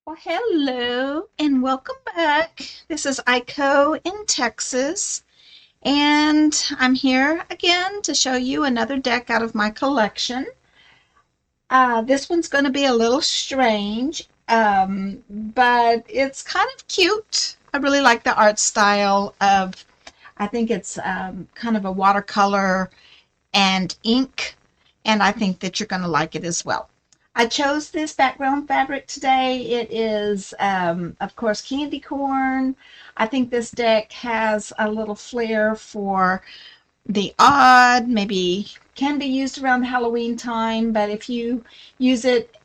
Well, hello and welcome back. This is Aiko in Texas, and I'm here again to show you another deck out of my collection. This one's going to be a little strange, but it's kind of cute. I really like the art style of, I think it's kind of a watercolor and ink, and I think that you're going to like it as well. I chose this background fabric today. It is, of course, candy corn. I think this deck has a little flair for the odd, maybe can be used around Halloween time, but if you use it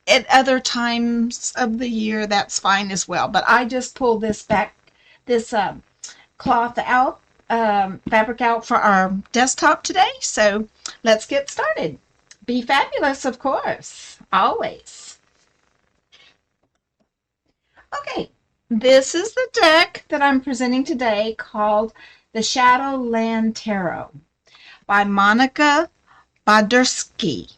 at other times of the year, that's fine as well. But I just pulled this cloth out, fabric out for our desktop today. So let's get started. Be fabulous, of course, always. Okay, this is the deck that I'm presenting today called the Shadowland Tarot by Monica Bodersky.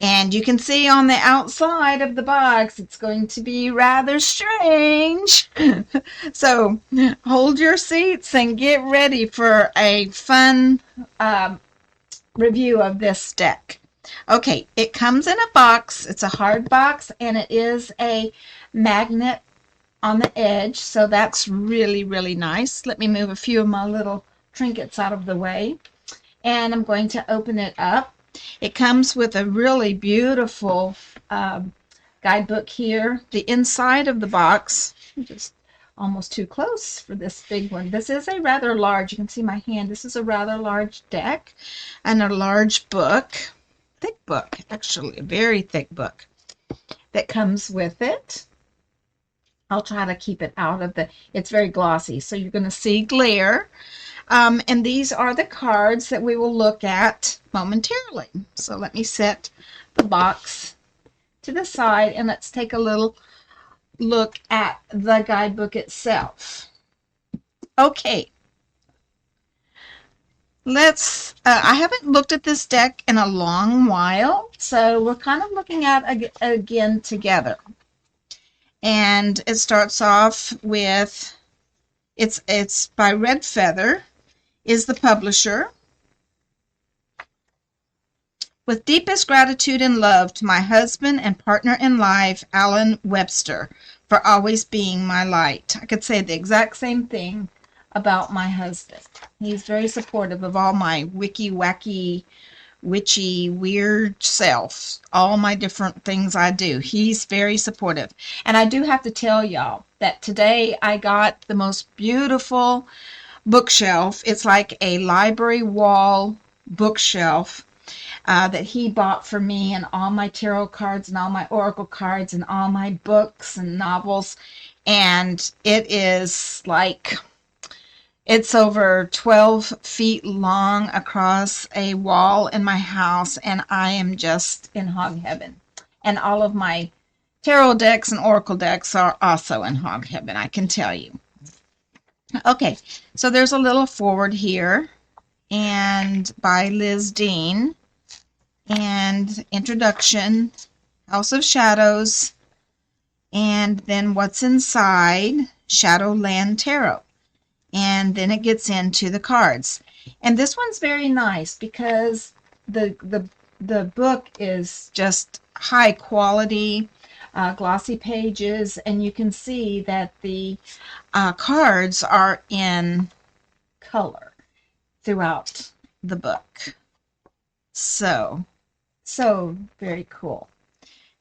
And you can see on the outside of the box, it's going to be rather strange. So hold your seats and get ready for a fun review of this deck. Okay, it comes in a box. It's a hard box, and it is a magnet on the edge, so that's really, really nice. Let me move a few of my little trinkets out of the way, and I'm going to open it up. It comes with a really beautiful guidebook here. The inside of the box, just almost too close for this big one. This is a rather large, you can see my hand, this is a rather large deck and a large book, thick book, actually, a very thick book that comes with it. I'll try to keep it out of it's very glossy, so you're going to see glare. And these are the cards that we will look at momentarily. So let me set the box to the side and let's take a little look at the guidebook itself. Okay. I haven't looked at this deck in a long while, so we're kind of looking at it again together. And it starts off with, it's by Red Feather, is the publisher. With deepest gratitude and love to my husband and partner in life, Alan Webster, for always being my light. I could say the exact same thing about my husband. He's very supportive of all my wacky, witchy, weird self, all my different things I do. He's very supportive. And I do have to tell y'all that today I got the most beautiful bookshelf. It's like a library wall bookshelf that he bought for me, and all my tarot cards and all my oracle cards and all my books and novels. And it is like, it's over 12 feet long across a wall in my house, and I am just in hog heaven. And all of my tarot decks and oracle decks are also in hog heaven, I can tell you. Okay, so there's a little forward here, and by Liz Dean, and introduction, House of Shadows, and then what's inside, Shadowland Tarot. And then it gets into the cards. And this one's very nice because the book is just high quality, glossy pages, and you can see that the cards are in color throughout the book. So very cool.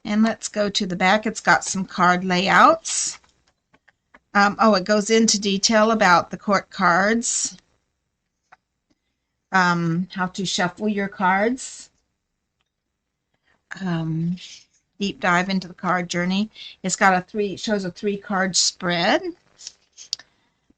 And let's go to the back. It's got some card layouts. It goes into detail about the court cards, how to shuffle your cards, deep dive into the card journey. It's got shows a 3-card spread,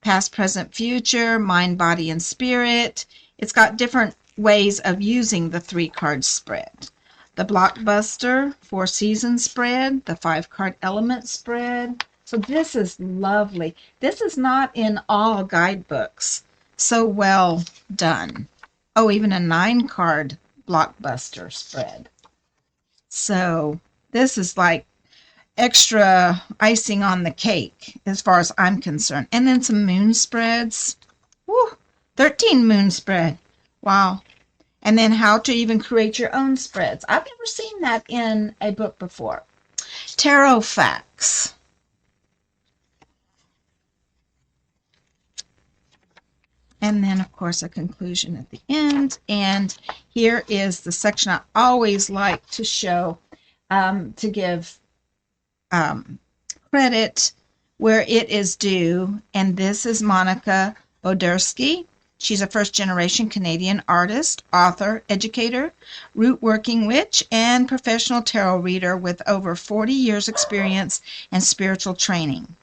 past, present, future, mind, body, and spirit. It's got different ways of using the 3-card spread. The blockbuster 4-season spread, the 5-card element spread. So this is lovely. This is not in all guidebooks. So well done. Oh, even a 9-card blockbuster spread. So this is like extra icing on the cake as far as I'm concerned. And then some moon spreads. Woo, 13 moon spread. Wow. And then how to even create your own spreads. I've never seen that in a book before. Tarot facts. And then, of course, a conclusion at the end. And here is the section I always like to show, to give credit where it is due. And this is Monica Bodersky. She's a first-generation Canadian artist, author, educator, root-working witch, and professional tarot reader with over 40 years' experience in spiritual training.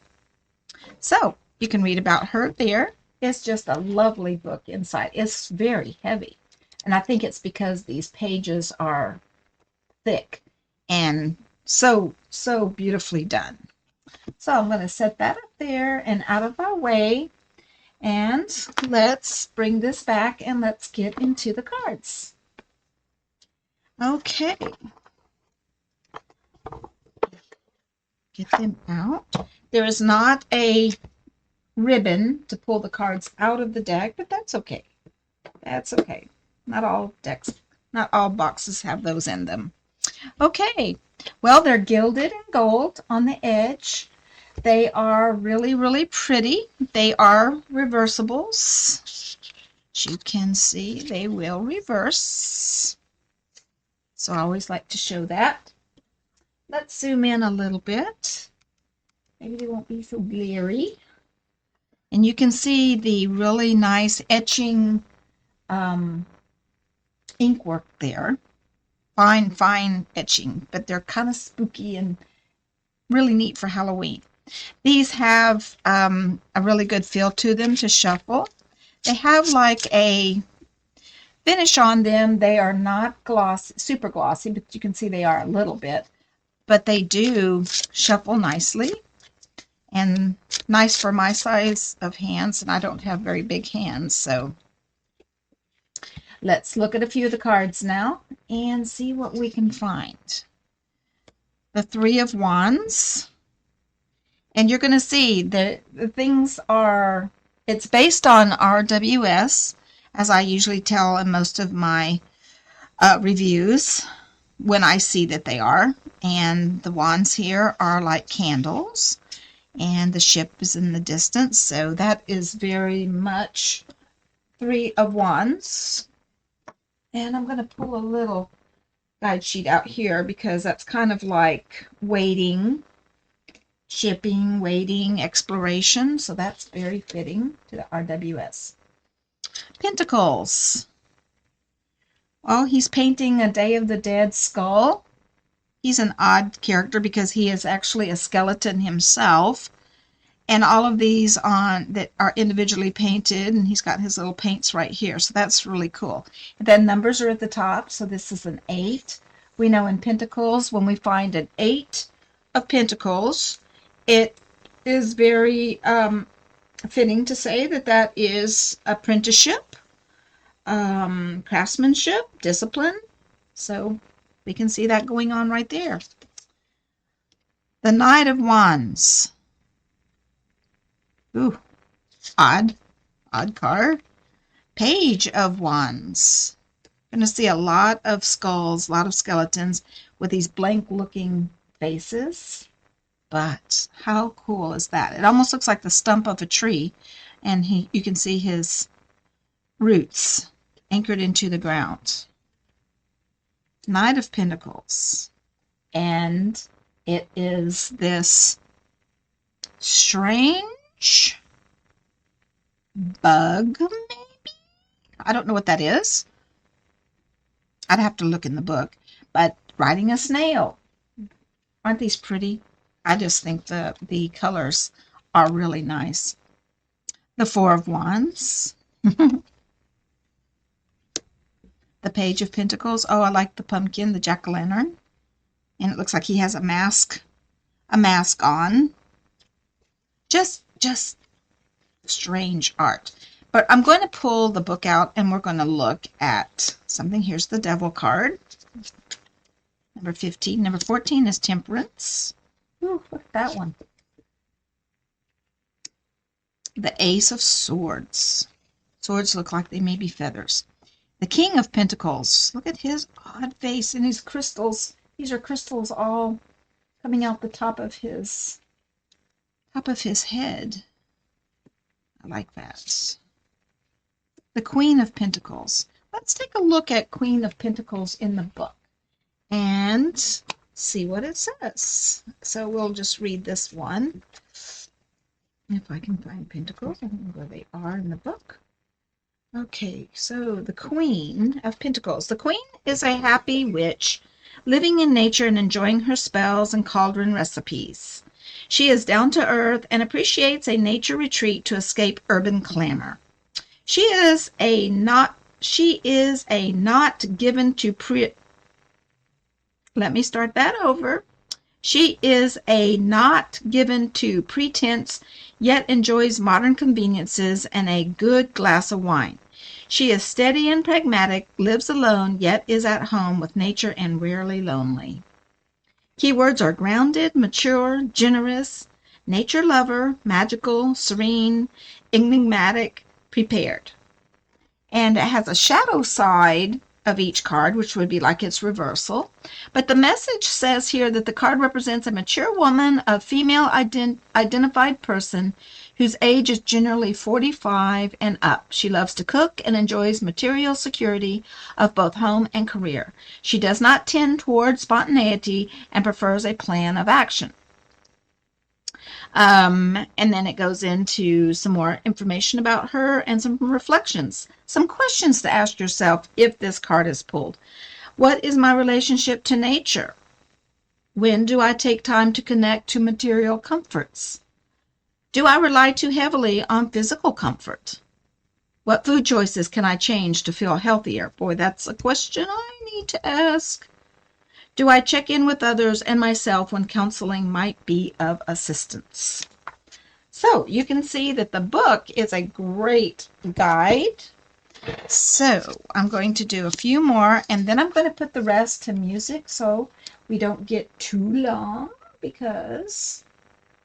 So you can read about her there. It's just a lovely book inside. It's very heavy. And I think it's because these pages are thick and so beautifully done. So I'm going to set that up there and out of our way. And let's bring this back and let's get into the cards. Okay. Get them out. There is not a ribbon to pull the cards out of the deck, but that's okay. That's okay. Not all boxes have those in them. Okay. Well, they're gilded in gold on the edge. They are really, really pretty. They are reversibles. As you can see, they will reverse. So I always like to show that. Let's zoom in a little bit. Maybe they won't be so glary. And you can see the really nice etching ink work there. Fine etching, but they're kind of spooky and really neat for Halloween. These have a really good feel to them to shuffle. They have like a finish on them. They are not glossy, super glossy, but you can see they are a little bit. But they do shuffle nicely and nice for my size of hands, and I don't have very big hands. So let's look at a few of the cards now and see what we can find. The Three of Wands. And you're going to see that the things are, it's based on RWS, as I usually tell in most of my reviews when I see that they are. And the wands here are like candles. And the ship is in the distance. So that is very much Three of Wands. And I'm going to pull a little guide sheet out here because that's kind of like waiting. Shipping, waiting, exploration. So that's very fitting to the RWS. Pentacles. Oh, he's painting a Day of the Dead skull. He's an odd character because he is actually a skeleton himself. And all of these that are individually painted, and he's got his little paints right here. So that's really cool. And then numbers are at the top. So this is an 8. We know in Pentacles, when we find an 8 of Pentacles, it is very fitting to say that that is apprenticeship, craftsmanship, discipline. So we can see that going on right there. The Knight of Wands. Ooh, odd card. Page of Wands. Going to see a lot of skulls, a lot of skeletons with these blank-looking faces. But how cool is that? It almost looks like the stump of a tree, and you can see his roots anchored into the ground. Knight of Pentacles. And it is this strange bug, maybe? I don't know what that is. I'd have to look in the book. But riding a snail. Aren't these pretty? I just think the colors are really nice. The Four of Wands. The Page of Pentacles. Oh, I like the pumpkin, the jack-o'-lantern. And it looks like he has a mask on. Just strange art. But I'm going to pull the book out and we're going to look at something. Here's the Devil card. Number 15. Number 14 is Temperance. Ooh, look at that one. The Ace of Swords. Swords look like they may be feathers. The King of Pentacles. Look at his odd face and his crystals. These are crystals all coming out the top of his head. I like that. The Queen of Pentacles. Let's take a look at Queen of Pentacles in the book and see what it says. So we'll just read this one. If I can find Pentacles, I don't know where they are in the book. Okay, so the Queen of Pentacles. The Queen is a happy witch living in nature and enjoying her spells and cauldron recipes. She is down to earth and appreciates a nature retreat to escape urban clamor. She is a not given to Let me start that over. She is a not given to pretense, yet enjoys modern conveniences and a good glass of wine. She is steady and pragmatic, lives alone, yet is at home with nature and rarely lonely. Keywords are grounded, mature, generous, nature lover, magical, serene, enigmatic, prepared. And it has a shadow side of each card, which would be like its reversal. But the message says here that the card represents a mature woman, a female identified person whose age is generally 45 and up. She loves to cook and enjoys material security of both home and career. She does not tend toward spontaneity and prefers a plan of action. And then it goes into some more information about her and some reflections, some questions to ask yourself if this card is pulled. What is my relationship to nature? When do I take time to connect to material comforts? Do I rely too heavily on physical comfort? What food choices can I change to feel healthier? Boy, that's a question I need to ask. Do I check in with others and myself when counseling might be of assistance? So you can see that the book is a great guide. So I'm going to do a few more, and then I'm going to put the rest to music so we don't get too long, because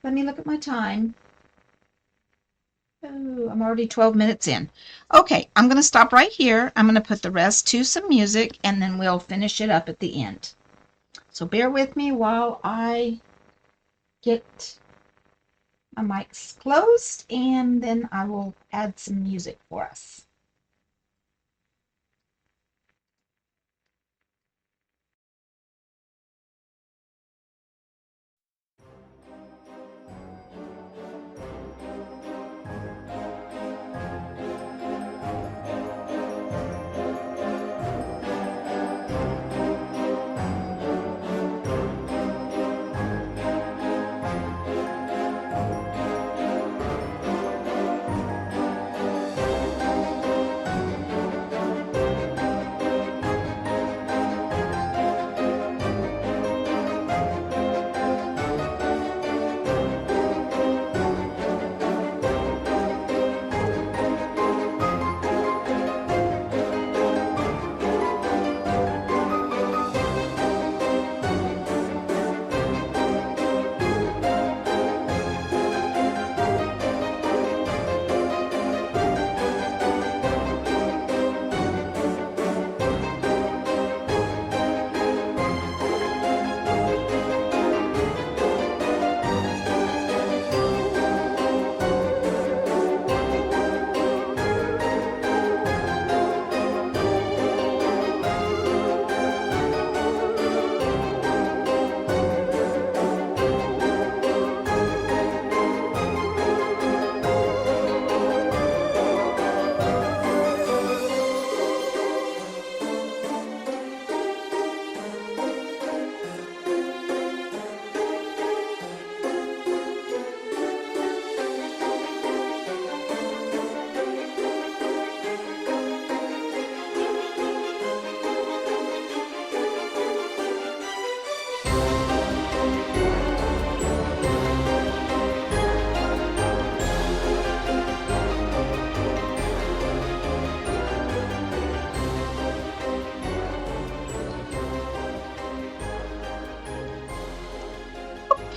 let me look at my time. Oh, I'm already 12 minutes in. Okay, I'm going to stop right here. I'm going to put the rest to some music, and then we'll finish it up at the end. So bear with me while I get my mics closed, and then I will add some music for us.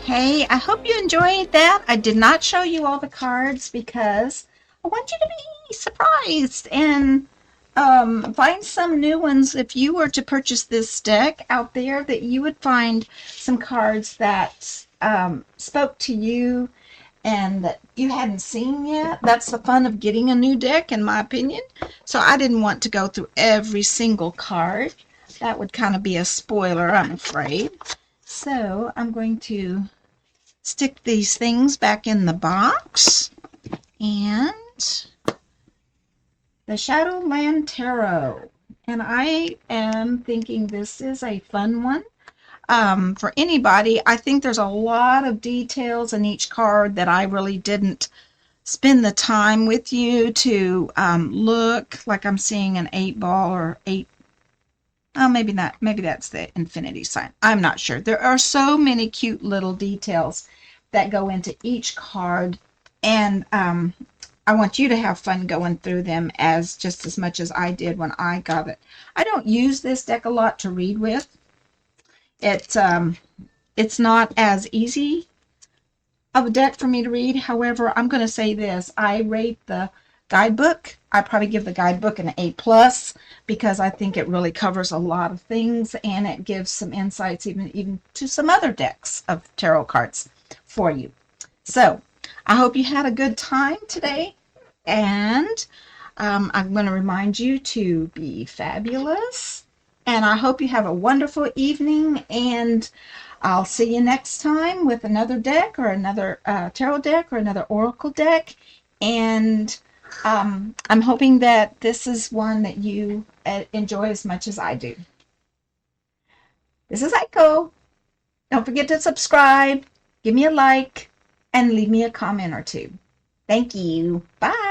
Hey, I hope you enjoyed that. I did not show you all the cards because I want you to be surprised and find some new ones. If you were to purchase this deck out there, that you would find some cards that spoke to you and that you hadn't seen yet. That's the fun of getting a new deck, in my opinion. So I didn't want to go through every single card. That would kind of be a spoiler, I'm afraid. So I'm going to stick these things back in the box. And the Shadowland Tarot. And I am thinking this is a fun one. For anybody, I think there's a lot of details in each card that I really didn't spend the time with you to look. Like I'm seeing an 8 ball or 8. Oh, maybe not. Maybe that's the infinity sign. I'm not sure. There are so many cute little details that go into each card, and I want you to have fun going through them just as much as I did when I got it. I don't use this deck a lot to read with. It's not as easy of a deck for me to read. However, I'm going to say this. I rate the guidebook. I probably give the guidebook an A+, because I think it really covers a lot of things, and it gives some insights even to some other decks of tarot cards for you. So I hope you had a good time today, and I'm going to remind you to be fabulous, and I hope you have a wonderful evening, and I'll see you next time with another deck, or another tarot deck, or another oracle deck. And I'm hoping that this is one that you enjoy as much as I do. This is Aiko. Don't forget to subscribe, give me a like, and leave me a comment or two. Thank you. Bye.